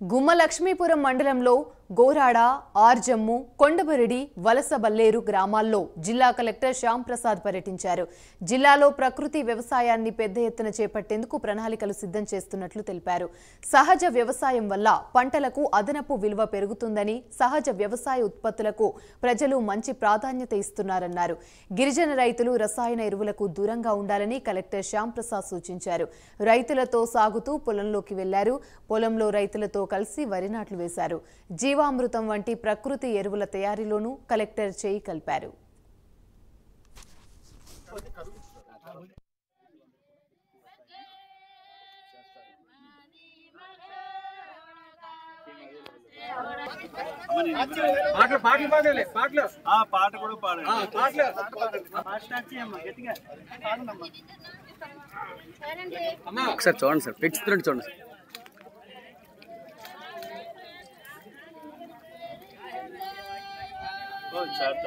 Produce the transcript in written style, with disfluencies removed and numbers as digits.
గుమ్మలక్ష్మీపురం మండలంలో గోరాడ, ఆర్జమ్ము, కొండబరిడి, వలసబల్లేరు గ్రామాల్లో జిల్లా కలెక్టర్ శ్యామ్ ప్రసాద్ పర్యటించారు. జిల్లాలో ప్రకృతి వ్యవసాయాన్ని పెద్ద ఎత్తున చేపట్టేందుకు ప్రణాళికలు సిద్ధం చేస్తున్నట్లు తెలిపారు. సహజ వ్యవసాయం వల్ల పంటలకు అదనపు విలువ పెరుగుతుందని, సహజ వ్యవసాయ ఉత్పత్తులకు ప్రజలు మంచి ప్రాధాన్యత ఇస్తున్నారన్నారు. గిరిజన రైతులు రసాయన ఎరువులకు దూరంగా ఉండాలని కలెక్టర్ శ్యామ్ ప్రసాద్ సూచించారు. రైతులతో సాగుతూ పొలంలోకి వెళ్లారు. పొలంలో రైతులతో కలిసి వరి నాట్లు వేశారు. జీవామృతం వంటి ప్రకృతి ఎరువుల తయారీలోనూ కలెక్టర్ చేయి కలిపారు. ఒకసారి చూడండి సార్, పిక్స్ చూడండి సార్. చార్ట్